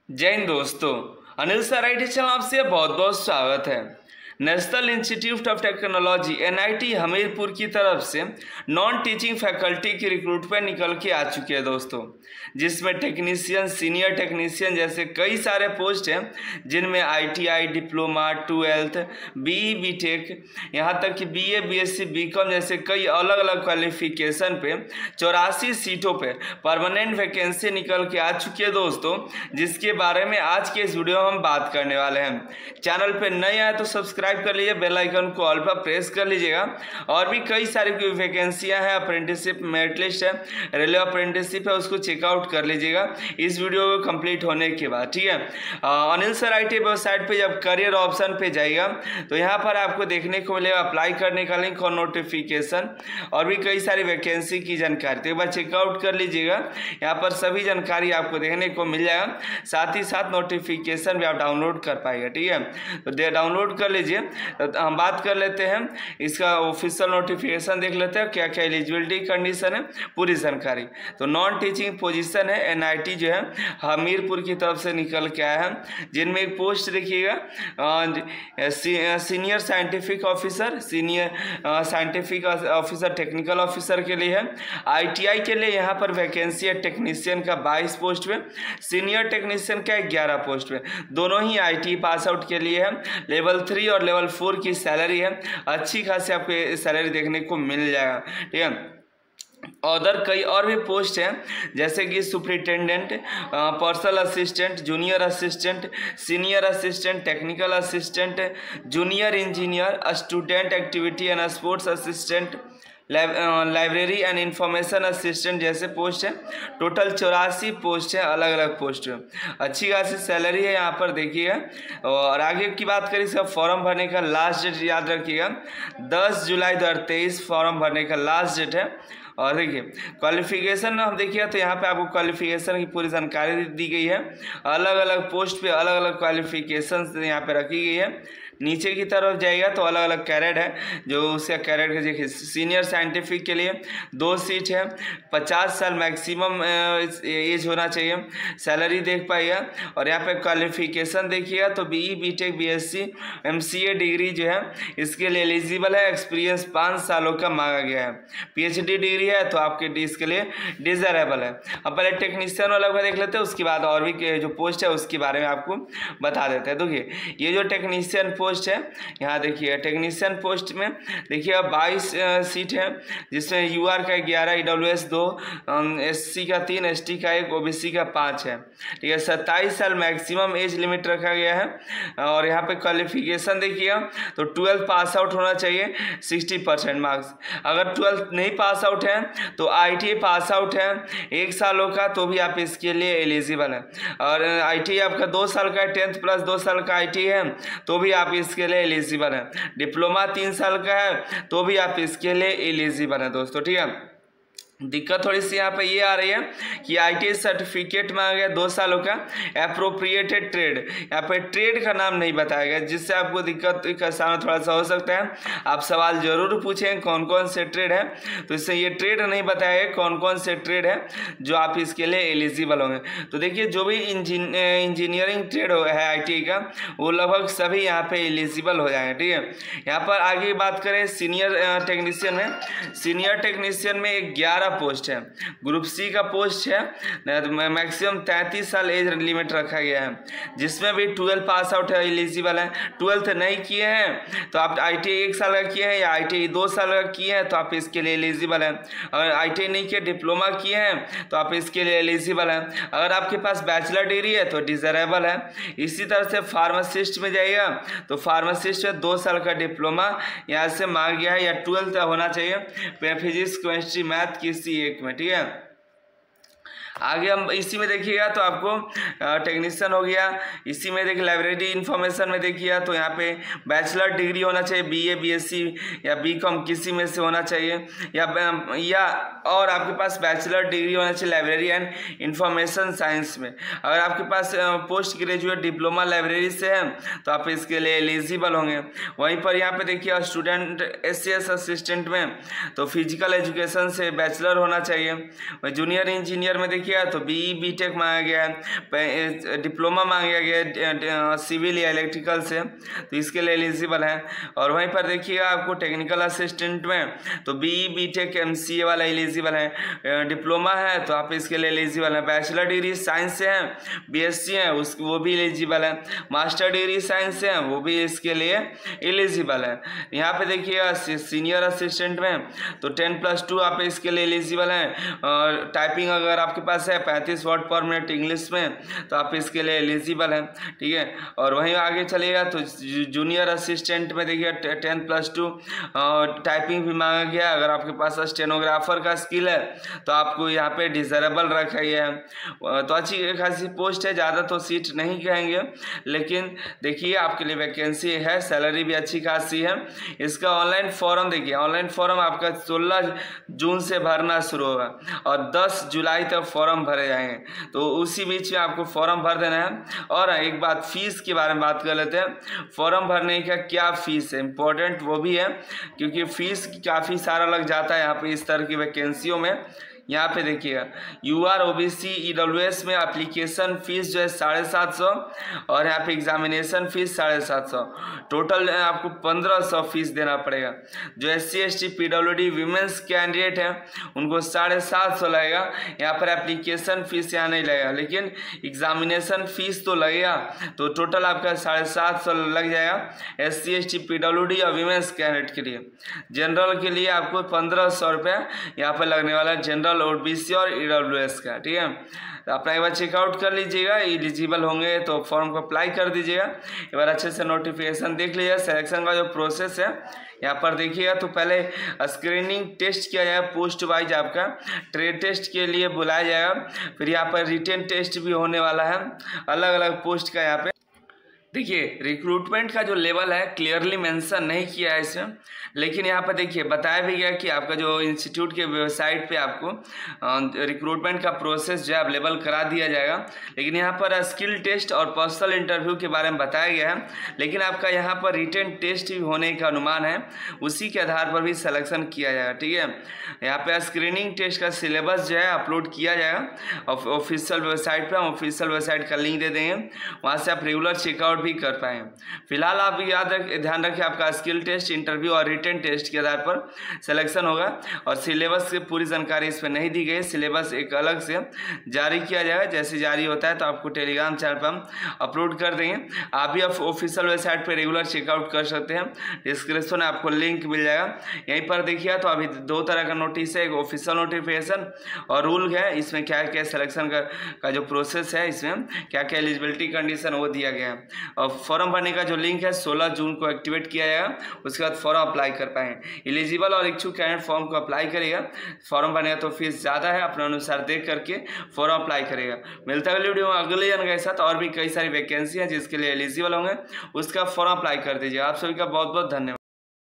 जय हिंद दोस्तों, Anil sir IT channel आपसे बहुत बहुत स्वागत है। National institute of technology NIT Hamirpur की तरफ से नॉन टीचिंग फैकल्टी की रिक्रूटमेंट निकल के आ चुकी है दोस्तों, जिसमें टेक्नीशियन, सीनियर टेक्नीशियन जैसे कई सारे पोस्ट हैं, जिनमें ITI, diploma, 12th, BE, BTech, यहाँ तक कि BA, BSc, BCom जैसे कई अलग अलग क्वालिफिकेशन पे 84 सीटों पे परमानेंट वैकेंसी निकल के आ चुकी है दोस्तों, जिसके बारे में आज के इस वीडियो में हम बात करने वाले हैं। चैनल पे नए आए तो सब्सक्राइब कर लीजिए, बेल आइकन को ऑल पर प्रेस कर लीजिएगा। और भी कई सारी वैकेंसियां हैं, अप्रेंटिसशिप मेरिट लिस्ट है, रेलवे अप्रेंटिसशिप है, उसको चेकआउट कर लीजिएगा इस वीडियो को कंप्लीट होने के बाद, ठीक है। अनिल सर IT वेबसाइट पे जब करियर ऑप्शन पे जाइएगा तो यहाँ पर आपको देखने को मिलेगा अप्लाई करने का लिंक और नोटिफिकेशन और भी कई सारी वैकेंसी की जानकारी, तो एक बार चेकआउट कर लीजिएगा। यहाँ पर सभी जानकारी आपको देखने को मिल जाएगा, साथ ही साथ नोटिफिकेशन भी आप डाउनलोड कर पाएगा, ठीक है। तो डाउनलोड कर लीजिए। तो हम बात कर लेते हैं इसका ऑफिशियल नोटिफिकेशन, देख लेते हैं क्या क्या एलिजिबिलिटी कंडीशन है, पूरी जानकारी। तो नॉन टीचिंग पोजीशन है, NIT जो है हमीरपुर की तरफ से निकल के आया है, जिनमें एक पोस्ट देखिएगा senior scientific officer, senior scientific officer, technical officer के लिए है। ITI के लिए यहाँ पर वैकेंसी है टेक्नीशियन का 22 पोस्ट पे, सीनियर टेक्नीशियन का 11 पोस्ट पे, दोनों ही IT पास आउट के लिए है। लेवल 3 और लेवल 4 की सैलरी है, अच्छी खासी आपको सैलरी देखने को मिल जाएगा, ठीक है। अदर कई और भी पोस्ट हैं, जैसे कि superintendent, personal assistant, junior assistant, senior assistant, technical assistant, junior engineer, student activity and sports assistant, library and information assistant जैसे पोस्ट है। टोटल 84 पोस्ट है, अलग अलग पोस्ट है, अच्छी खासी सैलरी है यहाँ पर देखिएगा। और आगे की बात करें, इसका फॉर्म भरने का लास्ट डेट याद रखिएगा 10 जुलाई 2023 फॉर्म भरने का लास्ट डेट है। और देखिए क्वालिफिकेशन हम देखिए तो यहाँ पे आपको क्वालिफिकेशन की पूरी जानकारी दी गई है, अलग अलग पोस्ट पे अलग अलग क्वालिफिकेशन यहाँ पे रखी गई है। नीचे की तरफ जाएगा तो अलग अलग कैरेट है, जो उसका कैरेट है। देखिए सीनियर साइंटिफिक के लिए 2 सीट है, 50 साल मैक्सिमम एज होना चाहिए, सैलरी देख पाइएगा। और यहाँ पे क्वालिफिकेशन देखिएगा तो BE, BTech, BSc, MCA degree जो है इसके लिए एलिजिबल है, एक्सपीरियंस 5 सालों का मांगा गया है, PhD डिग्री है तो आपके इसके लिए डिजायरेबल है। अब पहले टेक्नीशियन वाला को देख लेते हैं, उसके बाद और भी जो पोस्ट है उसके बारे में आपको बता देते हैं। देखिए ये जो टेक्नीशियन पोस्ट है, यहाँ देखिए टेक्नीशियन पोस्ट में देखिए 22 सीट है, जिसमें UR का 11, EWS 2, SC का 3, ST का 1, OBC का 5 है, ठीक है। 27 साल मैक्सिमम एज लिमिट रखा गया है। और यहाँ पे क्वालिफिकेशन देखिएगा तो 12th पास आउट होना चाहिए, 60% मार्क्स। अगर 12th नहीं पास आउट है तो ITI पास आउट है 1 सालों का, तो भी आप इसके लिए एलिजिबल है। और ITI आपका 2 साल का है, 10th प्लस 2 साल का ITI है तो भी आप इसके लिए एलिजिबल है। डिप्लोमा 3 साल का है तो भी आप इसके लिए एलिजिबल है दोस्तों, ठीक है। दिक्कत थोड़ी सी यहाँ पे ये आ रही है कि ITI सर्टिफिकेट में आ गया 2 सालों का एप्रोप्रिएटेड ट्रेड, यहाँ पे ट्रेड का नाम नहीं बताया गया, जिससे आपको दिक्कत का सामना थोड़ा सा हो सकता है। आप सवाल जरूर पूछें कौन कौन से ट्रेड है, तो इससे ये ट्रेड नहीं बताया गया कौन कौन से ट्रेड है जो आप इसके लिए एलिजिबल होंगे। तो देखिए जो भी इंजीनियरिंग ट्रेड है ITI का, वो लगभग सभी यहाँ पे एलिजिबल हो जाएंगे, ठीक है। यहाँ पर आगे बात करें सीनियर टेक्नीशियन में, सीनियर टेक्नीशियन में 11 पोस्ट है, ग्रुप C का पोस्ट है, मैक्सिमम 33 साल एज लिमिट रखा गया है, जिसमें भी 12 पास आउट है, एलिजिबल है। 12th नहीं किए हैं तो आप ITI 1 साल का किए हैं या ITI 2 साल का किए हैं तो आप इसके लिए एलिजिबल है। अगर ITI नहीं किए, डिप्लोमा किए हैं तो आप इसके लिए एलिजिबल है। अगर आपके पास बैचलर डिग्री है तो डिजायरेबल है। इसी तरह से फार्मासिस्ट में जाइएगा तो फार्मासिस्ट में 2 साल का डिप्लोमा यहाँ से मांग गया है, या 12th होना चाहिए, फिजिक्स, केमिस्ट्री, मैथ किसी एक में, ठीक है। आगे हम इसी में देखिएगा तो आपको टेक्नीशियन हो गया, इसी में देखिए लाइब्रेरी इंफॉर्मेशन में देखिएगा तो यहाँ पे बैचलर डिग्री होना चाहिए, BA, BSc या BCom किसी में से होना चाहिए, या और आपके पास बैचलर डिग्री होना चाहिए लाइब्रेरी एंड इंफॉर्मेशन साइंस में। अगर आपके पास पोस्ट ग्रेजुएट डिप्लोमा लाइब्रेरी से है तो आप इसके लिए एलिजिबल होंगे। वहीं पर यहाँ पे देखिए स्टूडेंट SCS असिस्टेंट में तो फिजिकल एजुकेशन से बैचलर होना चाहिए। जूनियर इंजीनियर में देखिए देखिए तो BE BTech मांगा गया है, डिप्लोमा मांगा गया है सिविल या इलेक्ट्रिकल से, तो इसके लिए एलिजिबल है। और वहीं पर देखिएगा आपको टेक्निकल असिस्टेंट में तो BE BTech MCA वाला एलिजिबल है, डिप्लोमा है तो आप इसके लिए एलिजिबल है। बैचलर डिग्री साइंस से है, BSc है वो भी एलिजिबल है, मास्टर डिग्री साइंस से है वो भी इसके लिए एलिजिबल है। यहाँ पे देखिएगा सीनियर असिस्टेंट में तो 10+2 आप इसके लिए एलिजिबल हैं, और टाइपिंग अगर आपके पास है 35 वर्ड पर मिनट इंग्लिश में तो आप इसके लिए एलिजिबल हैं, ठीक है। और वहीं आगे चलिएगा तो जूनियर असिस्टेंट में देखिए 10+2 टाइपिंग भी मांगा गया। अगर आपके पास स्टेनोग्राफर का स्किल है तो आपको यहाँ पे डिजरेबल रखा गया है। तो अच्छी खासी पोस्ट है, ज़्यादा तो सीट नहीं कहेंगे, लेकिन देखिए आपके लिए वैकेंसी है, सैलरी भी अच्छी खासी है। इसका ऑनलाइन फॉर्म देखिए, ऑनलाइन फॉर्म आपका 16 जून से भरना शुरू होगा और 10 जुलाई तक फॉर्म भरे जाएंगे, तो उसी बीच में आपको फॉर्म भर देना है। और एक बात फीस के बारे में बात कर लेते हैं, फॉर्म भरने का क्या फीस है, इम्पोर्टेंट वो भी है, क्योंकि फीस काफ़ी सारा लग जाता है यहाँ पे इस तरह की वैकेंसियों में। यहाँ पे देखिएगा UR OBC EWS में एप्लीकेशन फीस जो है 750 और यहाँ पे एग्जामिनेशन फीस 750, टोटल आपको 1500 फीस देना पड़ेगा। जो SC ST PWD women's candidate हैं उनको 750 लगेगा। यहाँ पर एप्लीकेशन फीस यहाँ नहीं लगेगा, लेकिन एग्जामिनेशन फीस तो लगेगा, तो टोटल आपका 750 लग जाएगा SC ST PWD और वीमेंस कैंडिडेट के लिए। जनरल के लिए आपको 1500 रुपये यहाँ पर लगने वाला है, जनरल और BC और EWS का, ठीक है। तो अपना एक बार चेकआउट कर लीजिएगा, एलिजिबल होंगे तो फॉर्म को अप्लाई कर दीजिएगा। एक बार अच्छे से नोटिफिकेशन देख लीजिएगा। सिलेक्शन का जो प्रोसेस है यहाँ पर देखिएगा तो पहले स्क्रीनिंग टेस्ट किया जाएगा, पोस्ट वाइज आपका ट्रेड टेस्ट के लिए बुलाया जाएगा, फिर यहाँ पर रिटेन टेस्ट भी होने वाला है अलग अलग पोस्ट का। यहाँ पे देखिए रिक्रूटमेंट का जो लेवल है क्लियरली मेंशन नहीं किया है इसमें, लेकिन यहाँ पर देखिए बताया भी गया कि आपका जो इंस्टीट्यूट के वेबसाइट पे आपको रिक्रूटमेंट का प्रोसेस जो है अवेलेबल करा दिया जाएगा। लेकिन यहाँ पर स्किल टेस्ट और पर्सनल इंटरव्यू के बारे में बताया गया है, लेकिन आपका यहाँ पर रिटन टेस्ट भी होने का अनुमान है, उसी के आधार पर भी सिलेक्शन किया जाएगा, ठीक है। यहाँ पे स्क्रीनिंग टेस्ट का सिलेबस जो है अपलोड किया जाएगा ऑफिशियल वेबसाइट पर। हम ऑफिशियल वेबसाइट का लिंक दे देंगे, वहाँ से आप रेगुलर चेकआउट भी कर पाए। फिलहाल आप ध्यान रखिए आपका स्किल टेस्ट, इंटरव्यू और रिटन टेस्ट के आधार पर सिलेक्शन होगा, और सिलेबस की पूरी जानकारी इस पर नहीं दी गई। सिलेबस एक अलग से जारी किया जाएगा, जैसे जारी होता है तो आपको टेलीग्राम चैनल पर हम अपलोड कर देंगे। आप भी ऑफिशियल वेबसाइट पर रेगुलर चेकआउट कर सकते हैं, डिस्क्रिप्शन में आपको लिंक मिल जाएगा। यहीं पर देखिए तो अभी 2 तरह का नोटिस है, एक ऑफिशियल नोटिफिकेशन और रूल है। इसमें क्या क्या सिलेक्शन का जो प्रोसेस है, इसमें क्या क्या एलिजिबिलिटी कंडीशन वो दिया गया है। और फॉर्म भरने का जो लिंक है 16 जून को एक्टिवेट किया जाएगा, उसके बाद फॉर्म अप्लाई कर पाएंगे। एलिजिबल और इच्छुक कैंडिडेट फॉर्म को अप्लाई करेगा। फॉर्म भरने का तो फीस ज़्यादा है, अपने अनुसार देख करके फॉर्म अप्लाई करेगा। मिलता है वीडियो में अगले जन के साथ, और भी कई सारी वैकेंसी है जिसके लिए एलिजिबल होंगे, उसका फॉर्म अप्लाई कर दीजिए। आप सभी का बहुत बहुत धन्यवाद।